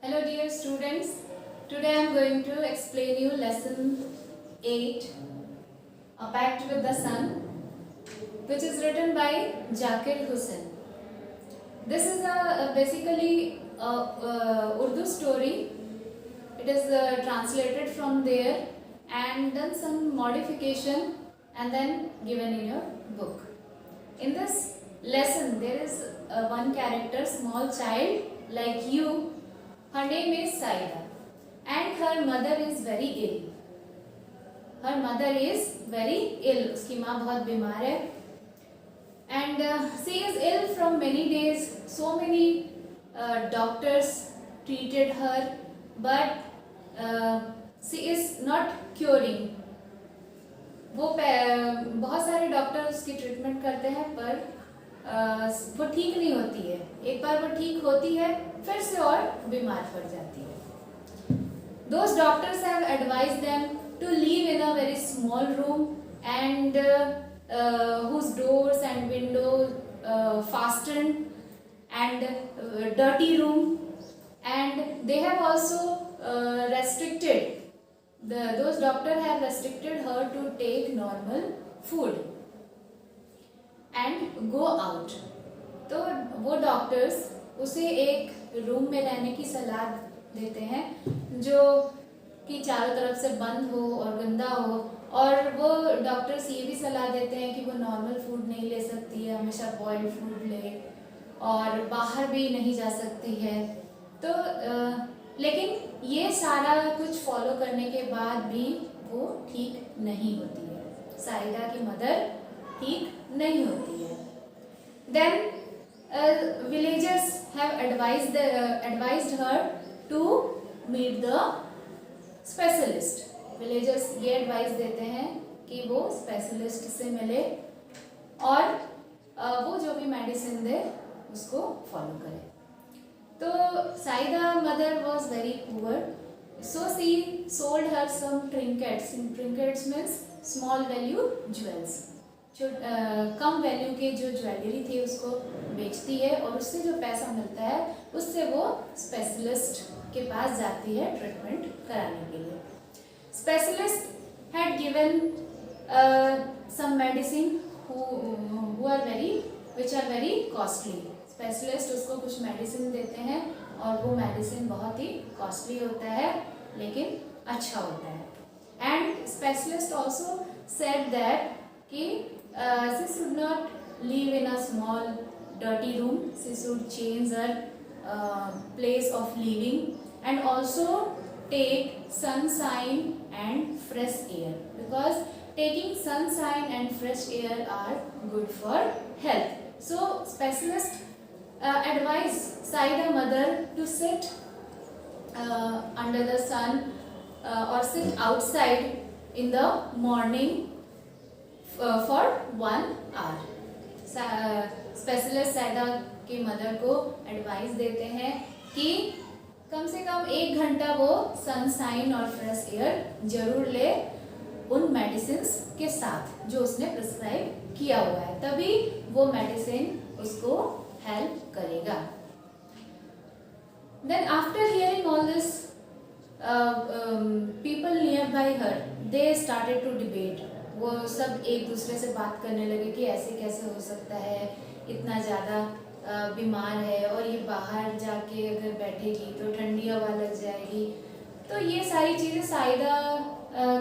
Hello dear students, today I am going to explain you lesson 8, A Pact with the Sun, which is written by Zakir Hussain. This is basically a Urdu story. It is translated from there and done some modification and then given in your book. In this lesson there is one character, small child like you. Her name is Saida and her mother is very ill. Her mother is very ill. उसकी माँ बहुत बीमार है and she is ill from many days. So many doctors treated her but she is not curing. वो बहुत सारे doctor उसकी treatment करते हैं पर वो ठीक नहीं होती है. एक बार वो ठीक होती है फिर से और बीमार पड़ जाती है. Those doctors have advised them to live in a very small room and whose doors and windows fastened and dirty room, and they have also restricted those doctors have restricted her to take normal food and go out. तो वो doctors उसे एक room में रहने की सलाह देते हैं जो कि चारों तरफ से बंद हो और गंदा हो, और वो डॉक्टर्स ये भी सलाह देते हैं कि वो नॉर्मल फूड नहीं ले सकती है, हमेशा बॉइल्ड फूड ले और बाहर भी नहीं जा सकती है. तो लेकिन ये सारा कुछ फॉलो करने के बाद भी वो ठीक नहीं होती है. साइदा की मदर ठीक नहीं होती है. Then villagers have advised her to meet the specialist. Villagers ये एडवाइस देते हैं कि वो स्पेशलिस्ट से मिले और वो जो भी मेडिसिन दे उसको फॉलो करे. तो Saida mother was very poor, so she sold her some trinkets. Trinkets means small value jewels. जो कम वैल्यू के जो ज्वेलरी थी उसको बेचती है और उससे जो पैसा मिलता है उससे वो स्पेशलिस्ट के पास जाती है ट्रीटमेंट कराने के लिए. Specialist had given some medicine which are very costly. Specialist उसको कुछ मेडिसिन देते हैं और वो मेडिसिन बहुत ही कॉस्टली होता है लेकिन अच्छा होता है. And specialist also said that कि she should not live in a small dirty room. She should change her place of living and also take sunshine and fresh air, because taking sunshine and fresh air are good for health. So specialist advise Saida mother to sit under the sun or sit outside in the morning for 1 hour. Specialist Saida की mother को advice देते हैं कि कम से कम 1 घंटा वो sunshine और fresh air जरूर ले उन मेडिसिन्स के साथ जो उसने प्रिस्क्राइब किया हुआ है, तभी वो मेडिसिन उसको हेल्प करेगा. Then after hearing all this people nearby her they started to debate. वो सब एक दूसरे से बात करने लगे कि ऐसे कैसे हो सकता है, इतना ज़्यादा बीमार है और ये बाहर जाके अगर बैठेगी तो ठंडी हवा लग जाएगी. तो ये सारी चीज़ें साइदा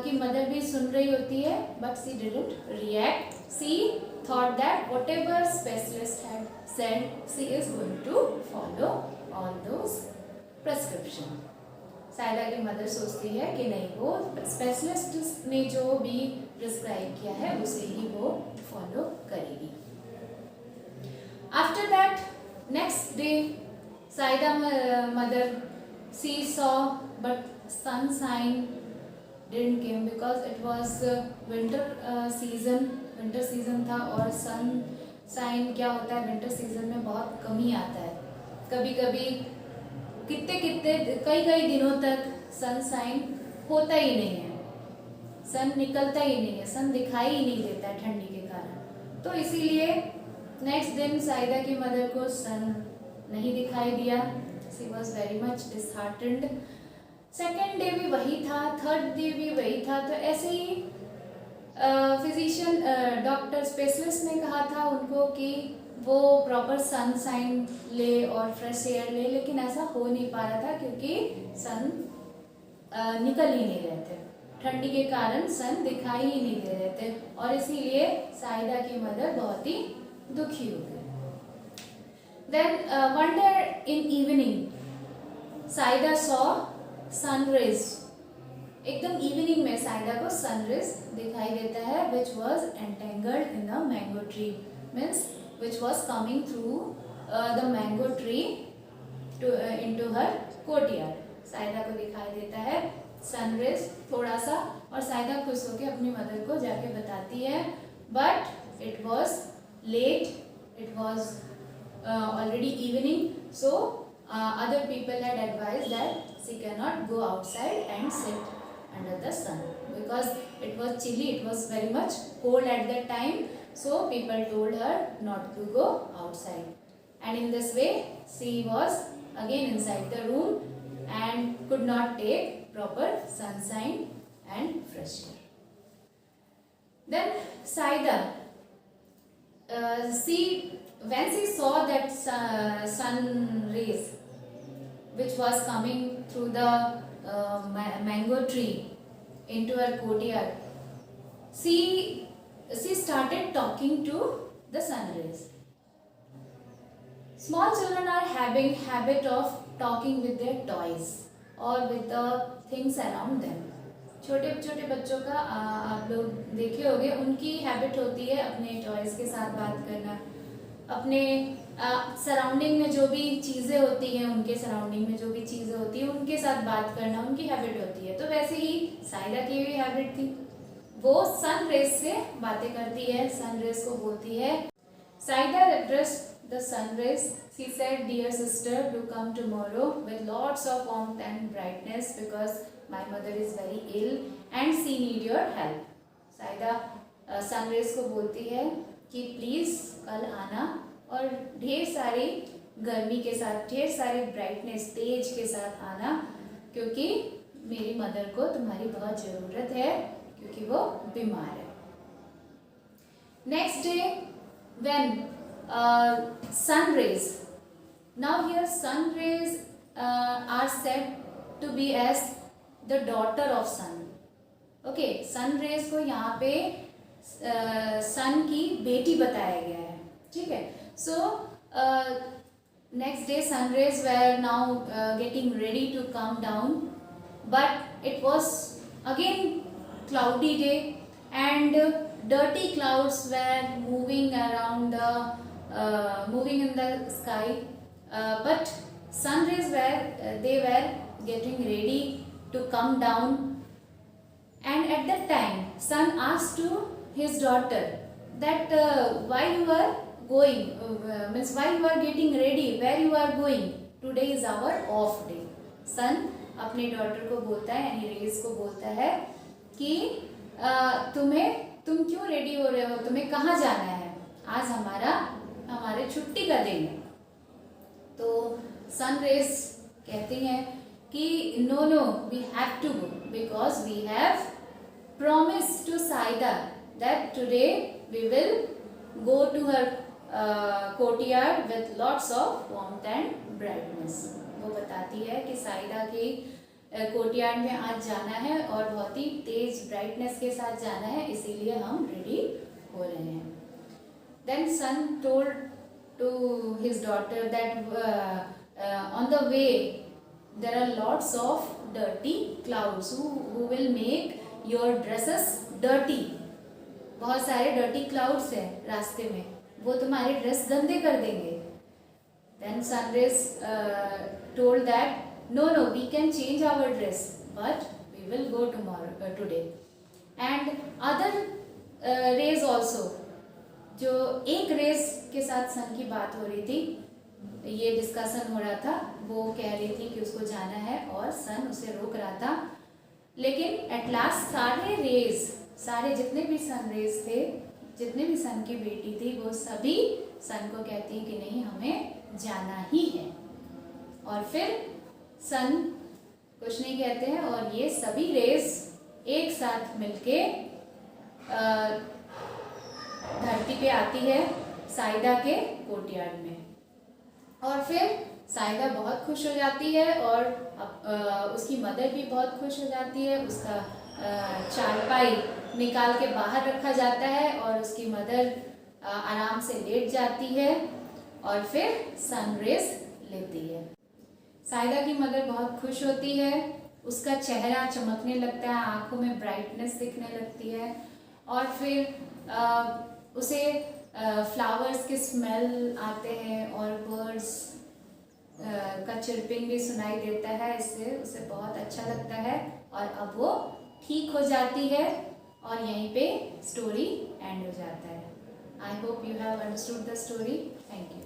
की मदर भी सुन रही होती है but she didn't react. She thought that whatever specialist had said she is going to follow all those prescription. Saida की मदर सोचती है कि नहीं, वो स्पेशलिस्ट ने जो भी प्रिस्क्राइब किया है उसे ही वो फॉलो करेगी. After that next day Saida mother she saw but sunshine didn't came because it was winter season था और सनशाइन क्या होता है विंटर सीजन में बहुत कम ही आता है. कभी कभी कई दिनों तक सनशाइन होता ही नहीं है, सन निकलता ही नहीं है, सन दिखाई ही नहीं देता है ठंडी के कारण. तो इसीलिए नेक्स्ट दिन साइदा की मदर को सन नहीं दिखाई दिया. She was very much disheartened. Second day भी वही था, थर्ड डे भी वही था। तो ऐसे ही फिजिशियन डॉक्टर स्पेशलिस्ट ने कहा था उनको कि वो प्रॉपर सनशाइन ले और फ्रेश एयर ले, लेकिन ऐसा हो नहीं पा रहा था क्योंकि सन निकल ही नहीं रहे थे। ठंडी के कारण सन दिखाई ही नहीं दे रहे थे और इसीलिए साइदा की मदर बहुत ही दुखी हो गई। Then one day in evening Saida saw sun rays, एकदम इवनिंग में साइदा को सनरेज दिखाई देता है, which was entangled in the mango tree, means which was coming through the mango tree into her courtyard. Saida को दिखाई देता है सनरेज थोड़ा सा और साइदा खुश होकर अपनी मदर को जाके बताती है, but it was late, it was already evening, so other people had advised that she cannot go outside and sit under the sun because it was chilly, it was very much cold at that time, so people told her not to go outside, and in this way she was again inside the room and could not take proper sunshine and fresh air. Then Saida, when she saw that sun rays which was coming through the mango tree into her courtyard, she started talking to the sun rays. Small children are having habit of talking with their toys or with the things around them. छोटे छोटे बच्चों का आप लोग देखे होंगे, उनकी habit होती है अपने टॉयज के साथ बात करना, अपने सराउंडिंग में जो भी चीज़ें होती हैं, उनके सराउंडिंग में जो भी चीज़ें होती हैं उनके साथ बात करना उनकी हैबिट होती है। तो वैसे ही साइदा की भी हैबिट थी, वो सन रेज से बातें करती है, सन रेज को बोलती है। Saida addressed the sun rays. She said, "Dear sister, do come tomorrow with lots of warmth and brightness because my mother is very ill and she need your help." Saida sun rays को बोलती है कि please कल आना और ढेर सारी गर्मी के साथ, ढेर सारी ब्राइटनेस तेज के साथ आना, क्योंकि मेरी मदर को तुम्हारी बहुत ज़रूरत है क्योंकि वो बीमार है। Next day when sun rays, now here sun rays are said to be as the daughter of sun. Okay, sun rays को यहाँ पे सन की बेटी बताया गया है, ठीक है। So next day sun rays were now getting ready to come down, but it was again cloudy day and dirty clouds were moving around moving in the sky, but sun rays were getting ready to come down, and at that time sun asked to his daughter that why you are going, means why you are getting ready, where you are going, today is our off day. sun अपने daughter को बोलता है, यानी raise को बोलता है कि तुम क्यों रेडी हो रहे हो, तुम्हें कहाँ जाना है, आज हमारे छुट्टी का दिन है। तो सन रेज कहती हैं कि no we have to go because we have promise to Saida that today we will go to her courtyard with lots of warmth and brightness. वो बताती है कि साइदा की कोर्टयार्ड में आज जाना है और बहुत ही तेज ब्राइटनेस के साथ जाना है, इसीलिए हम रेडी हो रहे हैं। Then sun told to his daughter that on the way there are lots of dirty clouds who will make your dresses dirty. बहुत सारे डर्टी क्लाउड्स हैं रास्ते में, वो तुम्हारे ड्रेस गंदे कर देंगे। Then sun rays told that no we can change our dress but we will go tomorrow today, and other rays also, जो एक रेस के साथ सन की बात हो रही थी, ये डिस्कशन हो रहा था, वो कह रही थी कि उसको जाना है और सन उसे रोक रहा था, लेकिन एट लास्ट सारे जितने भी सन रेस थे, जितने भी सन की बेटी थी, वो सभी सन को कहती है कि नहीं हमें जाना ही है। और फिर सन कुछ नहीं कहते हैं, और ये सभी रेस एक साथ मिलके धरती पे आती है साइदा के कोर्टयार्ड में। और फिर साइदा बहुत खुश हो जाती है और उसकी मदर भी बहुत खुश हो जाती है। उसका चारपाई निकाल के बाहर रखा जाता है और उसकी मदर आराम से लेट जाती है और फिर सनरेज लेती है। साइदा की मदर बहुत खुश होती है, उसका चेहरा चमकने लगता है, आंखों में ब्राइटनेस दिखने लगती है और फिर उसे फ्लावर्स के स्मेल आते हैं और बर्ड्स का चिरपिंग भी सुनाई देता है। इससे उसे बहुत अच्छा लगता है और अब वो ठीक हो जाती है और यहीं पे स्टोरी एंड हो जाता है। I hope you have understood the story. Thank you.